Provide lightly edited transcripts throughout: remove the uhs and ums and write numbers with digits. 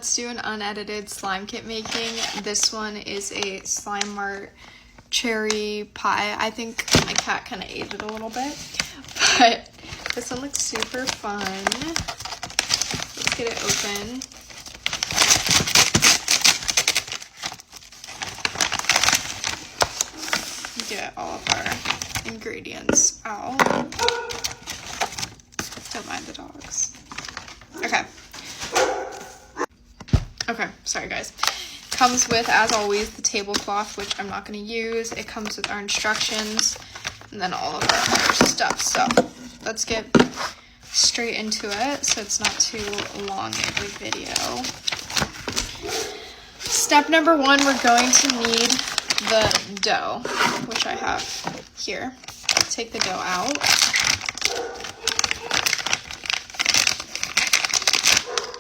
let's do an unedited slime kit making. This one is a Slime Mart cherry pie. I think my cat kind of ate it a little bit, but this one looks super fun. Let's get it open. Get all of our ingredients out. Don't mind the dogs. Okay, sorry guys. Comes with, as always, the tablecloth, which I'm not going to use. It comes with our instructions and then all of our other stuff. So let's get straight into it so it's not too long of a video. Step number 1, we're going to need the dough, which I have here. Take the dough out.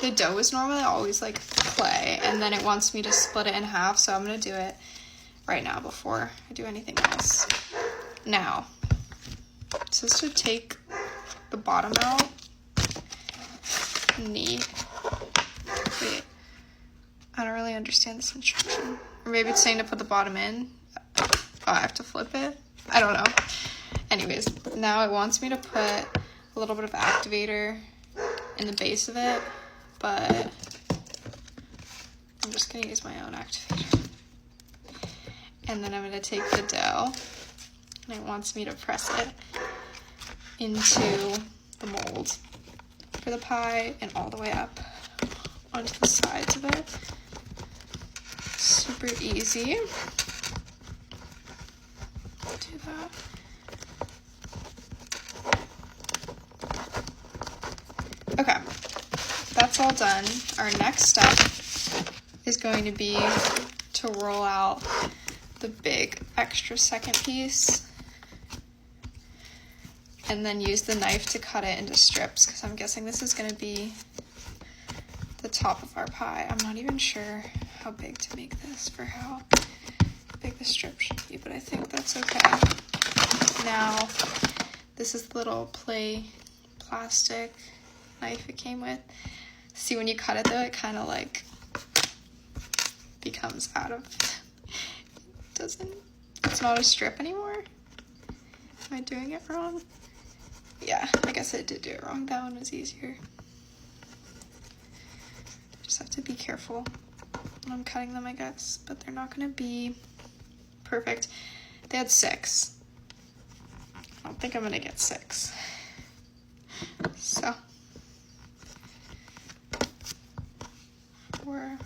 The dough is normally always like clay, and then it wants me to split it in half, so I'm going to do it right now before I do anything else. Now, it says to take the bottom out. Neat. Wait, I don't really understand this instruction. Or maybe it's saying to put the bottom in. Oh, I have to flip it? I don't know. Anyways, now it wants me to put a little bit of activator in the base of it, but I'm just going to use my own activator. And then I'm going to take the dough, and it wants me to press it into the mold for the pie and all the way up onto the sides of it. Super easy. Do that. Okay, that's all done. Our next step is going to be to roll out the big extra second piece and then use the knife to cut it into strips, because I'm guessing this is going to be the top of our pie. I'm not even sure how big to make this for how big the strip should be, but I think that's okay. Now, this is the little play plastic knife it came with. See, when you cut it though, it kind of like becomes out of, it's not a strip anymore. Am I doing it wrong? Yeah, I guess I did do it wrong. That one was easier. Just have to be careful when I'm cutting them, I guess, but they're not gonna be perfect. They had 6. I don't think I'm gonna get 6. So 4,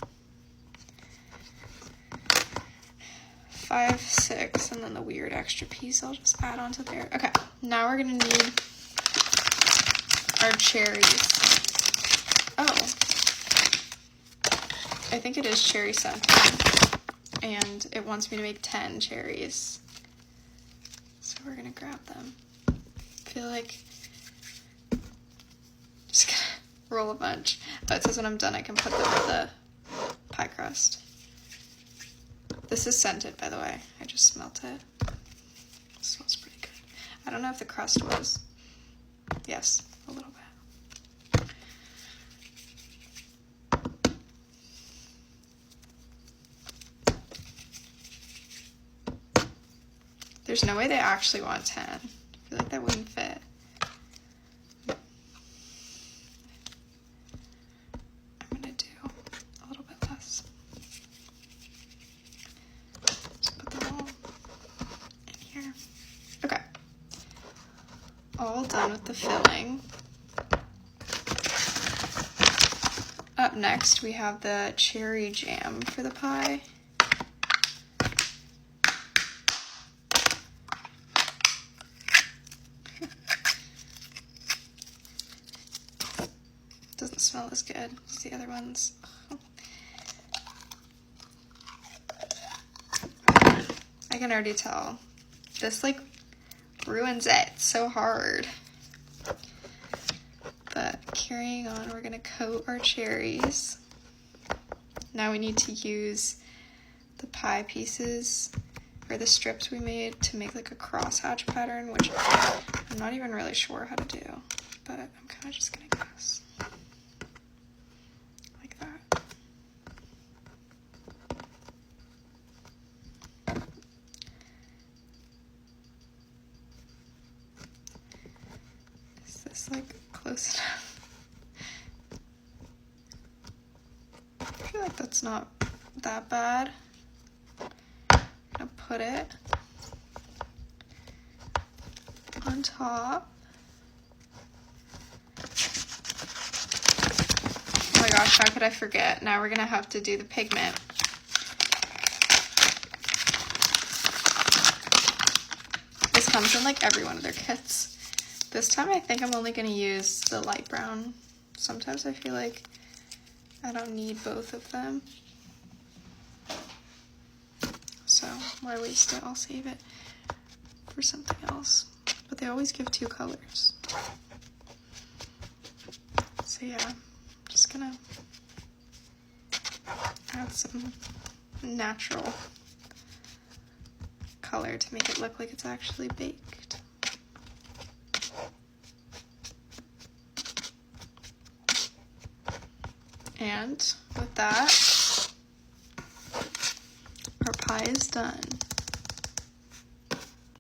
5, 6, and then the weird extra piece I'll just add onto there. Okay, now we're gonna need our cherries. Oh, I think it is cherry scent, and it wants me to make 10 cherries. So we're gonna grab them. I feel like just gonna roll a bunch. Oh, it says when I'm done I can put them in the pie crust. This is scented, by the way. I just smelt it. It smells pretty good. I don't know if the crust was. Yes, a little bit. There's no way they actually want 10. I feel like that wouldn't fit. I'm gonna do a little bit less. Just put them all in here. Okay. All done with the filling. Up next, we have the cherry jam for the pie. Doesn't smell as good as the other ones. I can already tell. This like ruins it. It's so hard. But carrying on, we're gonna coat our cherries. Now we need to use the pie pieces or the strips we made to make like a crosshatch pattern, which I'm not even really sure how to do, but I'm kind of just gonna guess. Like that. That's not that bad. I'm gonna put it on top. Oh my gosh, how could I forget? Now we're gonna have to do the pigment. This comes in like every one of their kits. This time I think I'm only gonna use the light brown. Sometimes I feel like I don't need both of them. So why waste it? I'll save it for something else. But they always give 2 colors. So yeah, I'm just gonna add some natural color to make it look like it's actually baked. And with that, our pie is done.